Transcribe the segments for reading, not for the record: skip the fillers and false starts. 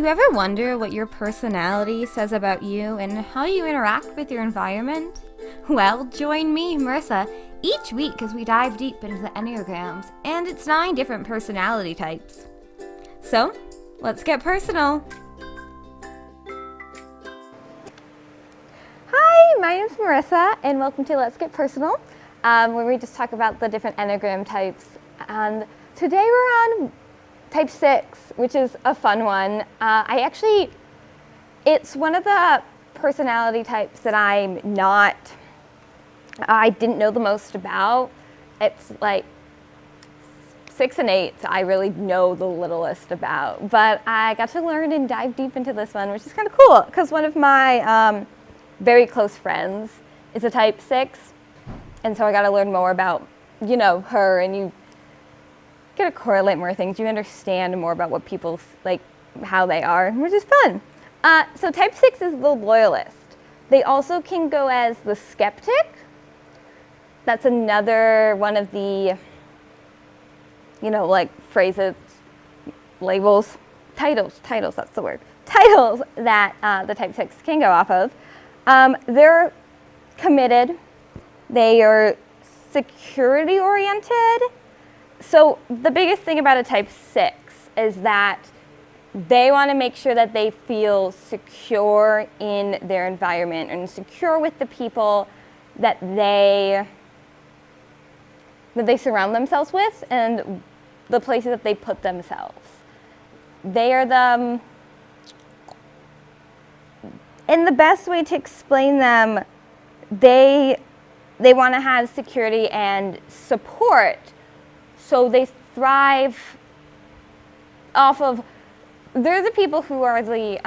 Do you ever wonder what your personality says about you and how you interact with your environment? Well, join me, Marissa, each week as we dive deep into the Enneagrams and its 9 different personality types. So, let's get personal. Hi, my name's Marissa, and welcome to Let's Get Personal, where we just talk about the different Enneagram types. And today we're on Type 6, which is a fun one. It's one of the personality types that I didn't know the most about. It's like 6 and 8, I really know the littlest about. But I got to learn and dive deep into this one, which is kind of cool, because one of my very close friends is a Type 6, and so I got to learn more about, her, and you get to correlate more things. You understand more about what people, how they are, which is fun. So Type 6 is the loyalist. They also can go as the skeptic. That's another one of the, phrases, labels, titles, that's the word. Titles that the Type 6 can go off of. They're committed. They are security oriented. So the biggest thing about a Type 6 is that they want to make sure that they feel secure in their environment and secure with the people that they surround themselves with and the places that they put themselves. They are and the best way to explain them, they want to have security and support. So they thrive off of, they're the people who are the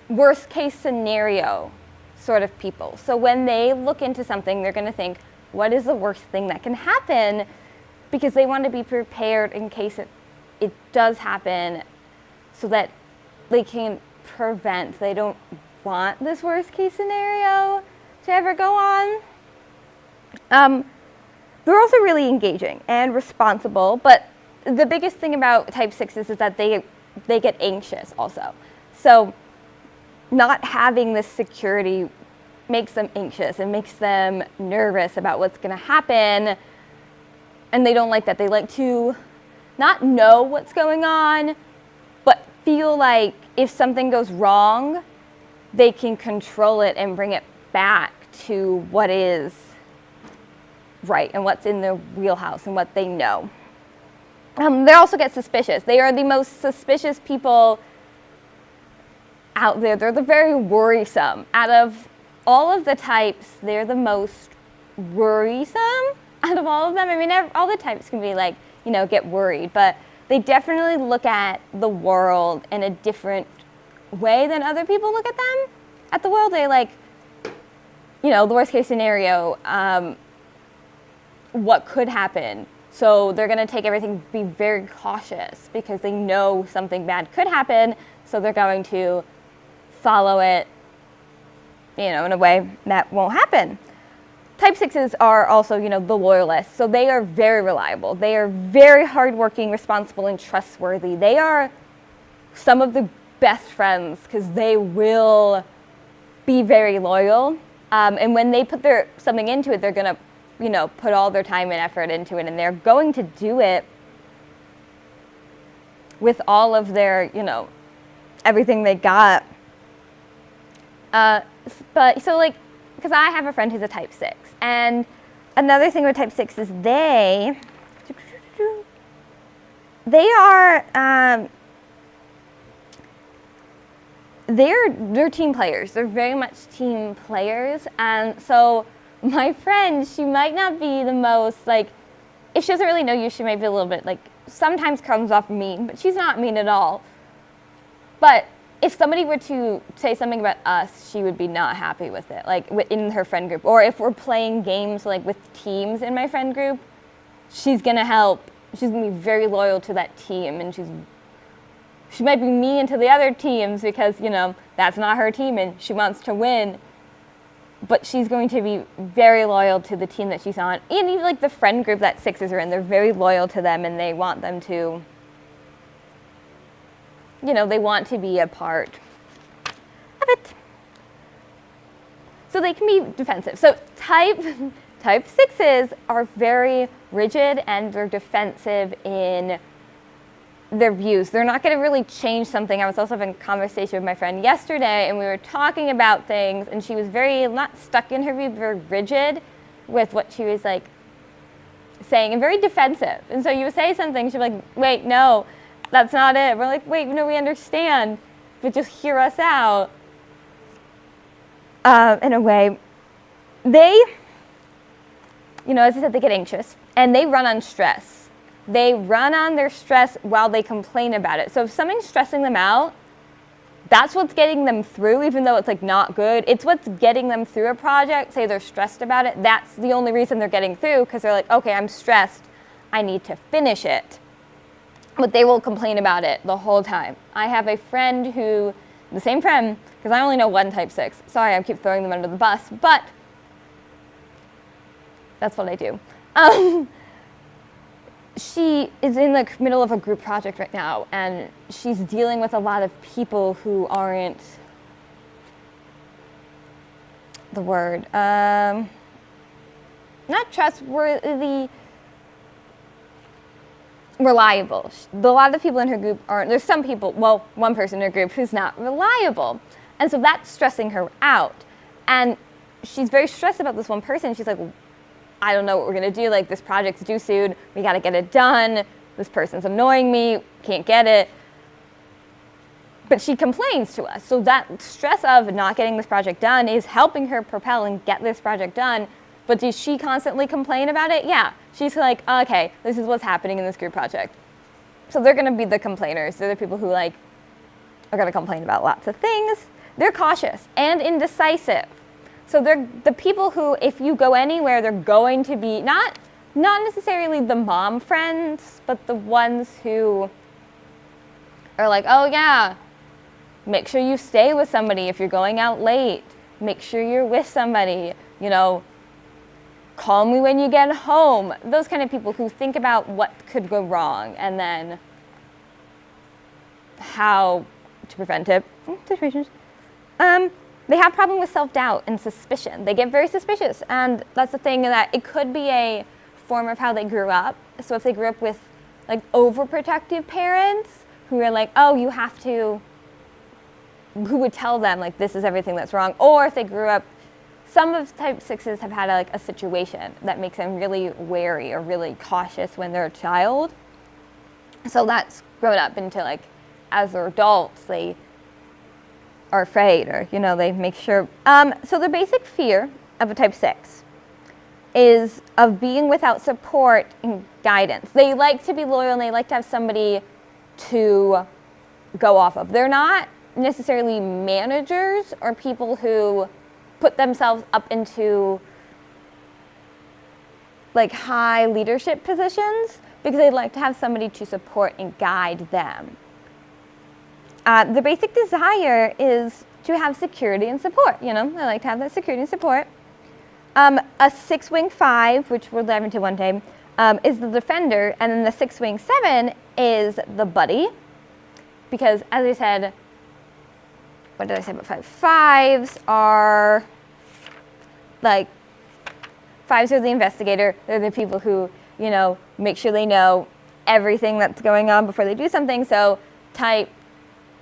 worst case scenario sort of people. So when they look into something, they're going to think, what is the worst thing that can happen? Because they want to be prepared in case it does happen so that they can prevent. They don't want this worst case scenario to ever go on. They're also really engaging and responsible, but the biggest thing about Type 6s is that they get anxious also. So not having this security makes them anxious and makes them nervous about what's going to happen, and they don't like that. They like to not know what's going on, but feel like if something goes wrong, they can control it and bring it back to what is right and what's in their wheelhouse and what they know. They also get suspicious. They are the most suspicious people out there. They're the very worrisome. Out of all of the types, they're the most worrisome out of all of them. I mean, all the types can be get worried, but they definitely look at the world in a different way than other people look at the world. They the worst case scenario, what could happen. So they're going to take everything, be very cautious because they know something bad could happen. So they're going to follow it, in a way that won't happen. Type 6s are also, the loyalists. So they are very reliable. They are very hardworking, responsible, and trustworthy. They are some of the best friends because they will be very loyal. And when they put something into it, they're going to put all their time and effort into it, and they're going to do it with all of their, everything they got. Because I have a friend who's a Type 6, and another thing with Type 6 is they are, they're team players. They're very much team players, and so my friend, she might not be the most, if she doesn't really know you, she might be a little bit, sometimes comes off mean, but she's not mean at all. But if somebody were to say something about us, she would be not happy with it, in her friend group. Or if we're playing games, with teams in my friend group, she's going to help. She's going to be very loyal to that team, and she might be mean to the other teams because, that's not her team, and she wants to win. But she's going to be very loyal to the team that she's on. And even the friend group that 6s are in, they're very loyal to them, and they want them to they want to be a part of it. So they can be defensive. So type 6s are very rigid and they're defensive in their views. They're not going to really change something. I was also having a conversation with my friend yesterday, and we were talking about things, and she was very, not stuck in her view, but very rigid with what she was like saying, and very defensive. And so you would say something, she'd be like, wait, no, that's not it. We're like, wait, no, we understand, but just hear us out. In a way, they, as I said, they get anxious, and they run on stress. They run on their stress while they complain about it. So if something's stressing them out, that's what's getting them through, even though it's like not good. It's what's getting them through a project. Say they're stressed about it. That's the only reason they're getting through, because they're like, okay, I'm stressed. I need to finish it. But they will complain about it the whole time. I have a friend who, the same friend, because I only know one type 6. Sorry, I keep throwing them under the bus, but that's what I do. She is in the middle of a group project right now, and she's dealing with a lot of people who aren't, the word, not trustworthy, reliable. A lot of people in her group aren't, there's some people, well, one person in her group who's not reliable. And so that's stressing her out. And she's very stressed about this one person. She's like, I don't know what we're going to do. Like, this project's due soon. We got to get it done. This person's annoying me. Can't get it. But she complains to us. So that stress of not getting this project done is helping her propel and get this project done. But does she constantly complain about it? Yeah. She's like, okay, this is what's happening in this group project. So they're going to be the complainers. They're the people who are going to complain about lots of things. They're cautious and indecisive. So they're the people who, if you go anywhere, they're going to be not necessarily the mom friends, but the ones who are like, oh yeah, make sure you stay with somebody if you're going out late. Make sure you're with somebody, call me when you get home. Those kind of people who think about what could go wrong and then how to prevent it. They have problem with self-doubt and suspicion. They get very suspicious, and that's the thing, that it could be a form of how they grew up. So if they grew up with overprotective parents who are like, oh, you have to, who would tell them this is everything that's wrong, or if they grew up, some of type 6s have had a situation that makes them really wary or really cautious when they're a child. So that's grown up into as they're adults, they are afraid, or they make sure. So the basic fear of a type 6 is of being without support and guidance. They like to be loyal, and they like to have somebody to go off of. They're not necessarily managers or people who put themselves up into high leadership positions, because they like to have somebody to support and guide them. The basic desire is to have security and support. They like to have that security and support. A 6-wing 5, which we'll dive into one day, is the defender, and then the 6-wing 7 is the buddy. Because, as I said, what did I say about 5? 5s are 5s are the investigator. They're the people who, make sure they know everything that's going on before they do something. So type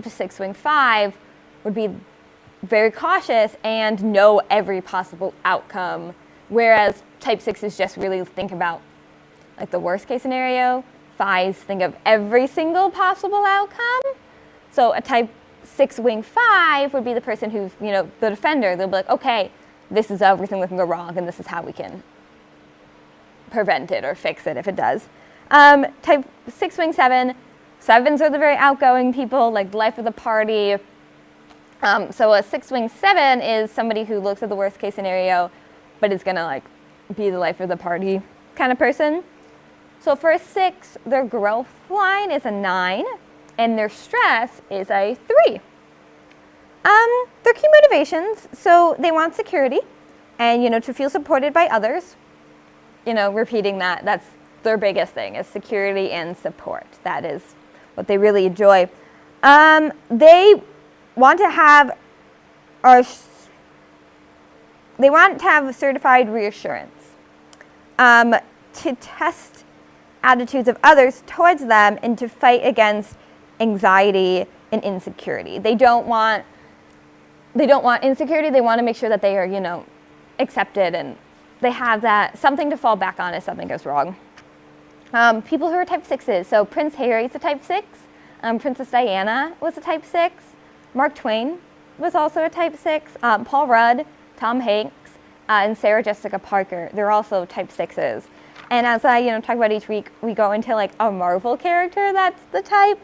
6-wing 5 would be very cautious and know every possible outcome, whereas type 6s just really think about the worst case scenario. 5s think of every single possible outcome. So a type 6-wing 5 would be the person who's, the defender. They'll be like, okay, this is everything that can go wrong, and this is how we can prevent it or fix it if it does. Type 6-wing 7. 7s are the very outgoing people, life of the party. So a 6-wing 7 is somebody who looks at the worst case scenario, but is gonna be the life of the party kind of person. So for a 6, their growth line is a 9, and their stress is a 3. Their key motivations, so they want security, and to feel supported by others. Repeating that's their biggest thing, is security and support. That is what they really enjoy. They want to have certified reassurance to test attitudes of others towards them and to fight against anxiety and insecurity. They don't want insecurity. They want to make sure that they are, accepted and they have that something to fall back on if something goes wrong. People who are type 6s. So Prince Harry's a type 6. Princess Diana was a type 6. Mark Twain was also a type 6. Paul Rudd, Tom Hanks, and Sarah Jessica Parker. They're also type 6s. And as I, talk about each week, we go into like a Marvel character that's the type.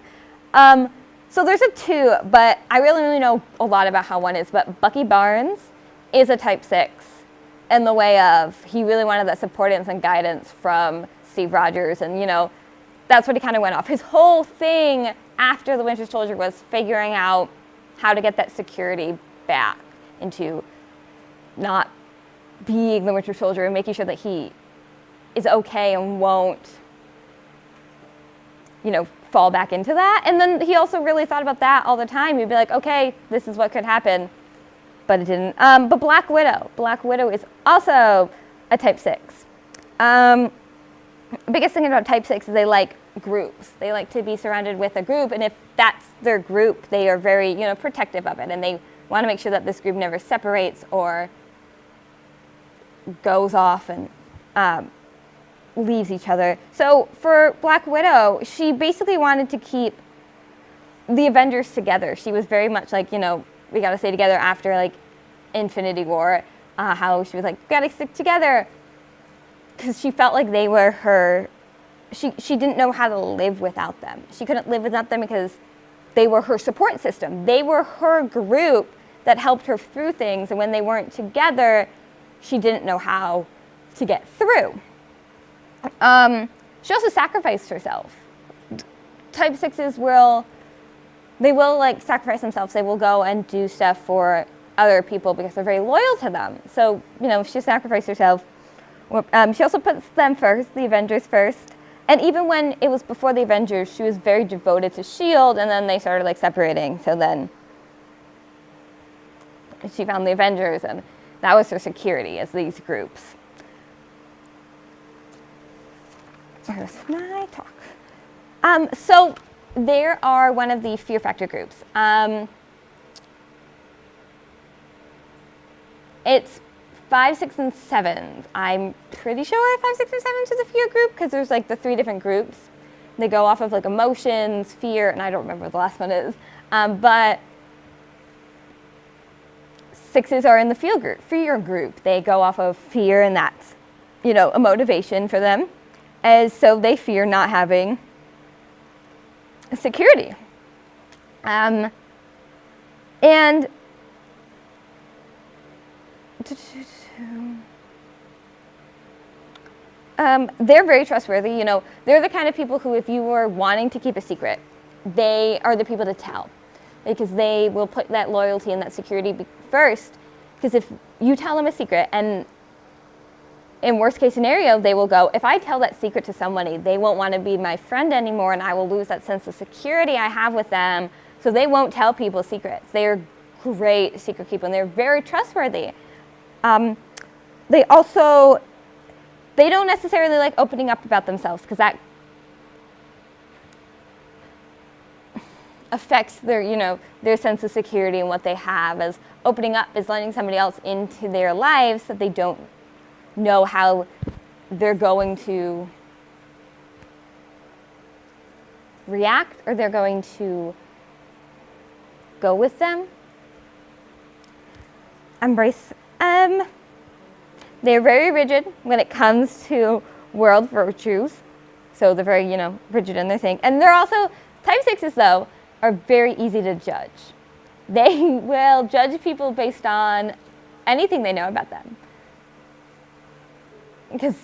So there's a 2, but I really only know a lot about how one is. But Bucky Barnes is a type 6 in the way of he really wanted that supportance and guidance from Steve Rogers. And, that's what he kind of went off. His whole thing after the Winter Soldier was figuring out how to get that security back into not being the Winter Soldier and making sure that he is okay and won't, fall back into that. And then he also really thought about that all the time. He'd be like, okay, this is what could happen, but it didn't. But Black Widow is also a type 6. The biggest thing about type 6 is they like groups. They like to be surrounded with a group, and if that's their group, they are very, protective of it, and they want to make sure that this group never separates or goes off and leaves each other. So for Black Widow, she basically wanted to keep the Avengers together. She was very much like, we got to stay together after like Infinity War, how she was like, got to stick together, because she felt like they were her, she didn't know how to live without them. She couldn't live without them because they were her support system. They were her group that helped her through things, and when they weren't together, she didn't know how to get through. She also sacrificed herself. Type 6s will like sacrifice themselves. They will go and do stuff for other people because they're very loyal to them. So, she sacrificed herself. She also puts them first, the Avengers first. And even when it was before the Avengers, she was very devoted to S.H.I.E.L.D., and then they started like separating. So then she found the Avengers, and that was her security as these groups. Here's my talk. So there are one of the fear factor groups. It's 5, 6, and 7. I'm pretty sure 5, 6, and 7 is a fear group because there's like the 3 different groups. They go off of like emotions, fear, and I don't remember what the last one is. But 6s are in the fear group. They go off of fear, and that's, a motivation for them. As so they fear not having security. And they're very trustworthy. They're the kind of people who, if you were wanting to keep a secret, they are the people to tell, because they will put that loyalty and that security first. Because if you tell them a secret, and in worst case scenario, they will go, if I tell that secret to somebody, they won't want to be my friend anymore, and I will lose that sense of security I have with them. So they won't tell people secrets. They are great secret people, and they're very trustworthy. They don't necessarily like opening up about themselves, because that affects their, their sense of security and what they have. As opening up is letting somebody else into their lives that they don't know how they're going to react, or they're going to go with them. Embrace. They're very rigid when it comes to world virtues. So they're very, rigid in their thing. And they're also, type 6s though, are very easy to judge. They will judge people based on anything they know about them. Because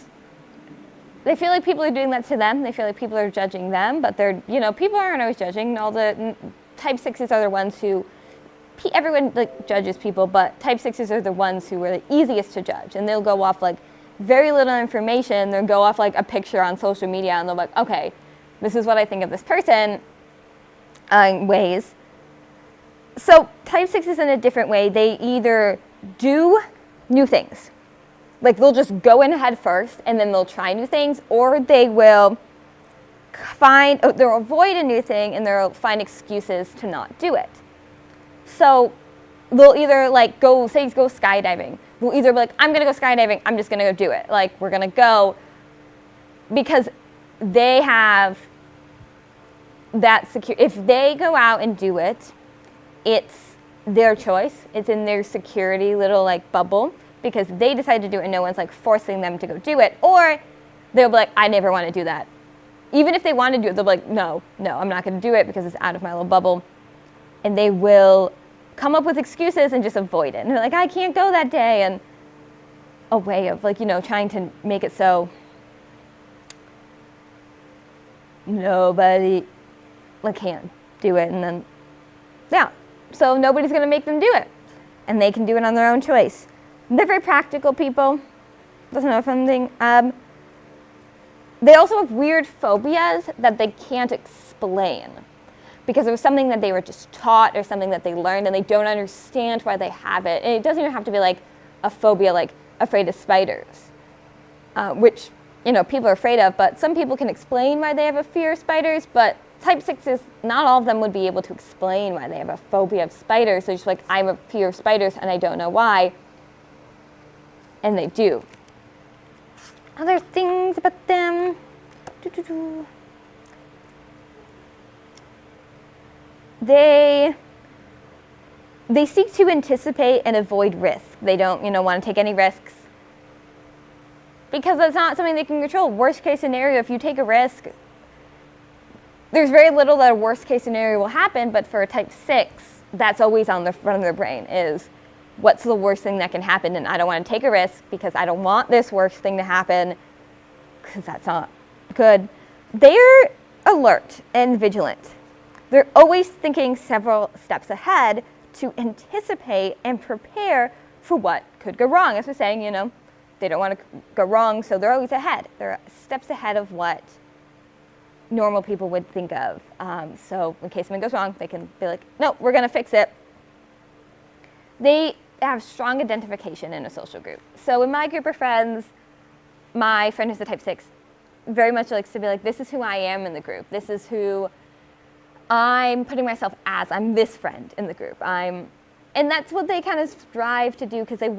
they feel like people are doing that to them. They feel like people are judging them, but they're, people aren't always judging. All the type 6s are the ones who, everyone like judges people, but type 6s are the ones who are the easiest to judge. And they'll go off like very little information. They'll go off like a picture on social media, and they'll be like, okay, this is what I think of this person. ways. So type 6 is in a different way. They either do new things, like they'll just go in head first and then they'll try new things, or they will they'll avoid a new thing and they'll find excuses to not do it. So they'll either like go skydiving. They'll either be like, I'm gonna go skydiving, I'm just gonna go do it. Like, we're gonna go, because they have that security. If they go out and do it, it's their choice. It's in their security little like bubble, because they decide to do it and no one's like forcing them to go do it. Or they'll be like, I never want to do that. Even if they want to do it, they'll be like, no, I'm not going to do it because it's out of my little bubble. And they will come up with excuses and just avoid it. And they're like, I can't go that day. And a way of like, trying to make it so nobody like can do it. And then, yeah. So nobody's going to make them do it. And they can do it on their own choice. They're very practical people. Doesn't know something. They also have weird phobias that they can't explain, because it was something that they were just taught or something that they learned, and they don't understand why they have it. And it doesn't even have to be like a phobia, like afraid of spiders, which, people are afraid of, but some people can explain why they have a fear of spiders, but type 6s, not all of them would be able to explain why they have a phobia of spiders. They're just like, I have a fear of spiders and I don't know why. And they do. Other things about them. They seek to anticipate and avoid risk. They don't, want to take any risks, because that's not something they can control. Worst case scenario, if you take a risk, there's very little that a worst case scenario will happen, but for a type 6, that's always on the front of their brain is, what's the worst thing that can happen? And I don't want to take a risk because I don't want this worst thing to happen, because that's not good. They're alert and vigilant. They're always thinking several steps ahead to anticipate and prepare for what could go wrong. As we're saying, they don't want to go wrong, so they're always ahead. They're steps ahead of what normal people would think of. So in case something goes wrong, they can be like, no, we're going to fix it. They have strong identification in a social group. So in my group of friends, my friend who's a type 6 very much likes to be like, this is who I am in the group. This is who I'm putting myself as. I'm this friend in the group. And that's what they kind of strive to do, because they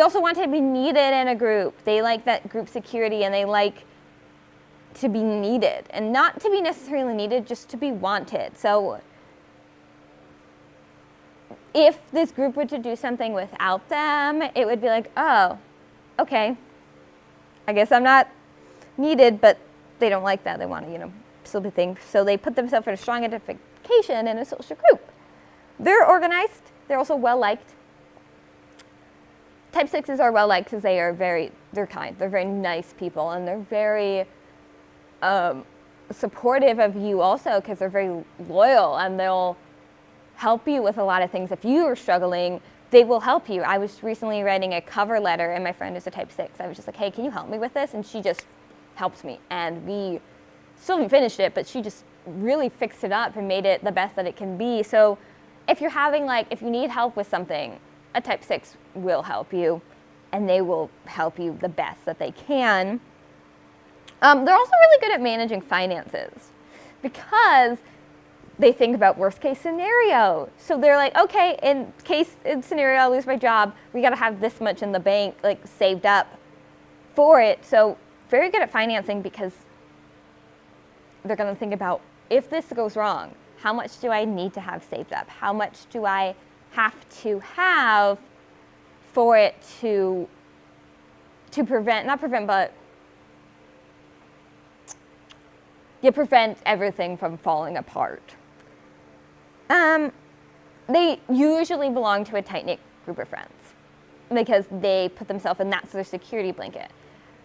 also want to be needed in a group. They like that group security, and they like to be needed, and not to be necessarily needed, just to be wanted. So if this group were to do something without them, it would be like, oh, okay, I guess I'm not needed, but they don't like that. They want to, still be things. So they put themselves in a strong identification in a social group. They're organized. They're also well-liked. Type 6s are well-liked because they're kind. They're very nice people, and they're very supportive of you also, because they're very loyal, and they'll help you with a lot of things. If you are struggling, they will help you. I was recently writing a cover letter, and my friend is a type 6. I was just like, hey, can you help me with this? And she just helped me. And we still haven't finished it, but she just really fixed it up and made it the best that it can be. So if you're having, if you need help with something, a type 6 will help you, and they will help you the best that they can. They're also really good at managing finances, because they think about worst case scenario. So they're like, okay, in scenario I lose my job, we got to have this much in the bank, saved up for it. So very good at financing, because they're going to think about, if this goes wrong, how much do I need to have saved up? How much do I have to have for it to prevent everything from falling apart. They usually belong to a tight-knit group of friends, because they put themselves in, that's their security blanket.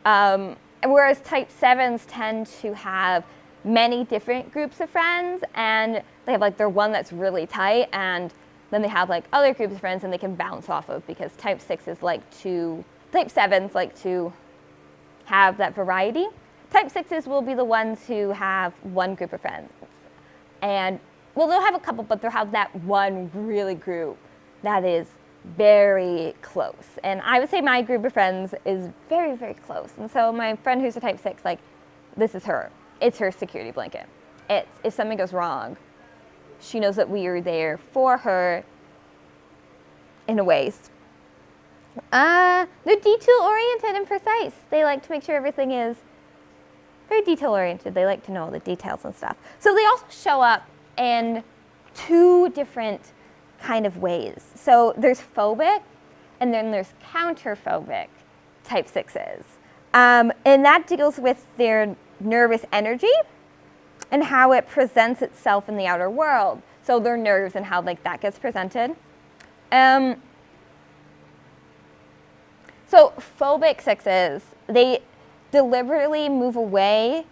Whereas type 7s tend to have many different groups of friends, and they have their one that's really tight, and then they have other groups of friends and they can bounce off of, because type 7s like to have that variety. Type 6s will be the ones who have one group of friends. And, well, they'll have a couple, but they'll have that one really group that is very close. And I would say my group of friends is very, very close. And so my friend who's a type 6, like, this is her. It's her security blanket. It's, if something goes wrong, she knows that we are there for her in a ways. They're detail-oriented and precise. They like to make sure everything is very detail-oriented. They like to know all the details and stuff. So they also show up in 2 different kind of ways. So there's phobic, and then there's counterphobic type 6s. And that deals with their nervous energy and how it presents itself in the outer world. So their nerves and how like that gets presented. So phobic 6s, they deliberately move away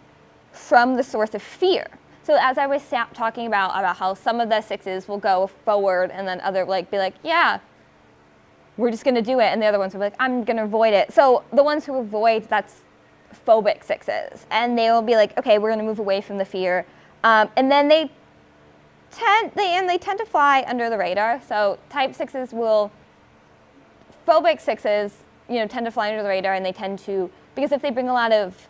from the source of fear. So as I was talking about how some of the 6s will go forward and then other like be like, yeah, we're just gonna do it, and the other ones will be like, I'm gonna avoid it. So the ones who avoid, that's phobic 6s, and they will be like, okay, we're gonna move away from the fear, and then they tend to fly under the radar. So type 6s will, phobic 6s, tend to fly under the radar, and they tend to, because if they bring a lot of,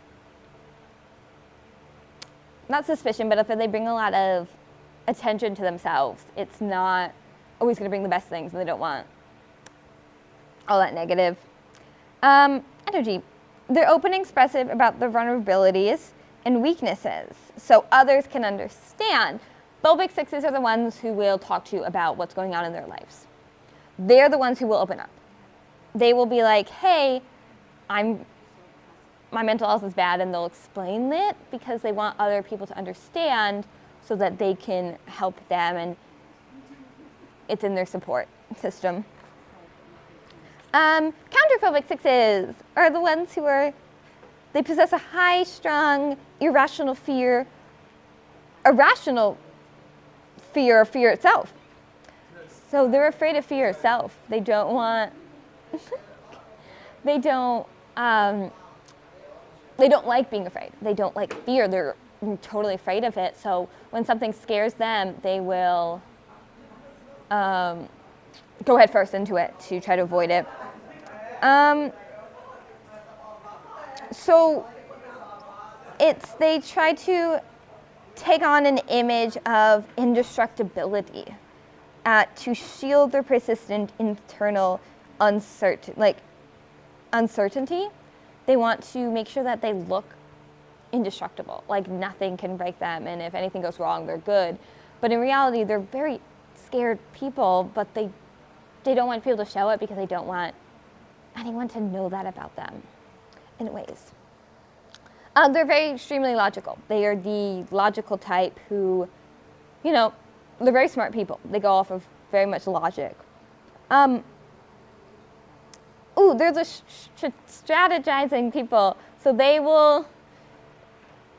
not suspicion, but if they bring a lot of attention to themselves, it's not always going to bring the best things, and they don't want all that negative energy. They're open and expressive about their vulnerabilities and weaknesses, so others can understand. Phobic 6s are the ones who will talk to you about what's going on in their lives. They're the ones who will open up. They will be like, hey, my mental health is bad, and they'll explain it because they want other people to understand so that they can help them, and it's in their support system. Counterphobic 6s are the ones who they possess a high-strung, irrational fear, irrational fear of fear itself. So they're afraid of fear itself. They don't want, they don't like being afraid. They don't like fear. They're totally afraid of it. So when something scares them, they will go head first into it to try to avoid it. So they try to take on an image of indestructibility to shield their persistent internal uncertainty. They want to make sure that they look indestructible, like nothing can break them, and if anything goes wrong, they're good. But in reality, they're very scared people, but they don't want people to show it because they don't want anyone to know that about them in ways. They're very extremely logical. They are the logical type who, they're very smart people. They go off of very much logic. They're the strategizing people. So they will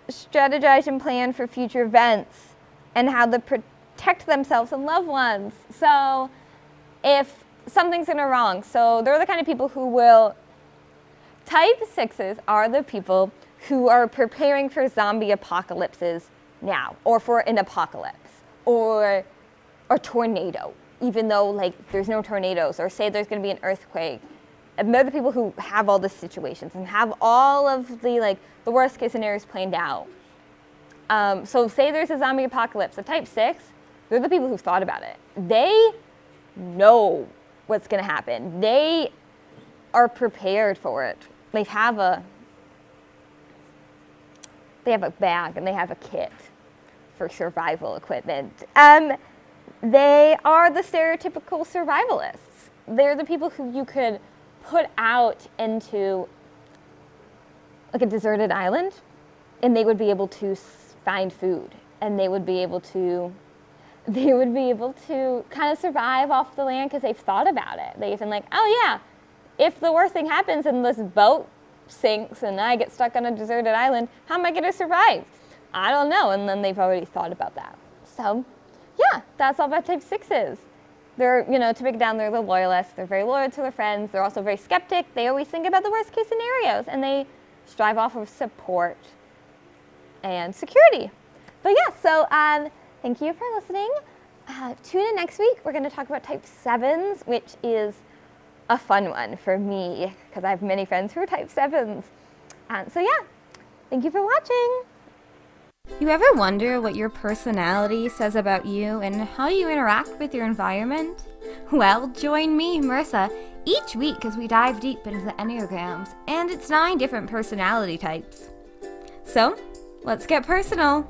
strategize and plan for future events and how to protect themselves and loved ones. So if something's going wrong, so they're the kind of people who will, type 6s are the people who are preparing for zombie apocalypses now, or for an apocalypse, or a tornado, even though there's no tornadoes, or say there's going to be an earthquake. And they're the people who have all the situations and have all of the worst case scenarios planned out. So say there's a zombie apocalypse. A type 6, they're the people who've thought about it. They know what's going to happen. They are prepared for it. They have a bag and they have a kit for survival equipment. They are the stereotypical survivalists. They're the people who you could put out into a deserted island, and they would be able to find food, and they would be able to kind of survive off the land because they've thought about it. They've been like, oh yeah, if the worst thing happens and this boat sinks and I get stuck on a deserted island, how am I going to survive? I don't know. And then they've already thought about that. So yeah, that's all about type 6s. They're, to break it down, they're the loyalists. They're very loyal to their friends. They're also very skeptic. They always think about the worst case scenarios, and they strive off of support and security. But yeah, so Thank you for listening. Tune in next week. We're going to talk about type 7s, which is a fun one for me because I have many friends who are type 7s. So yeah, thank you for watching. You ever wonder what your personality says about you and how you interact with your environment? Well, join me, Marissa, each week as we dive deep into the Enneagrams and its 9 different personality types. So, let's get personal.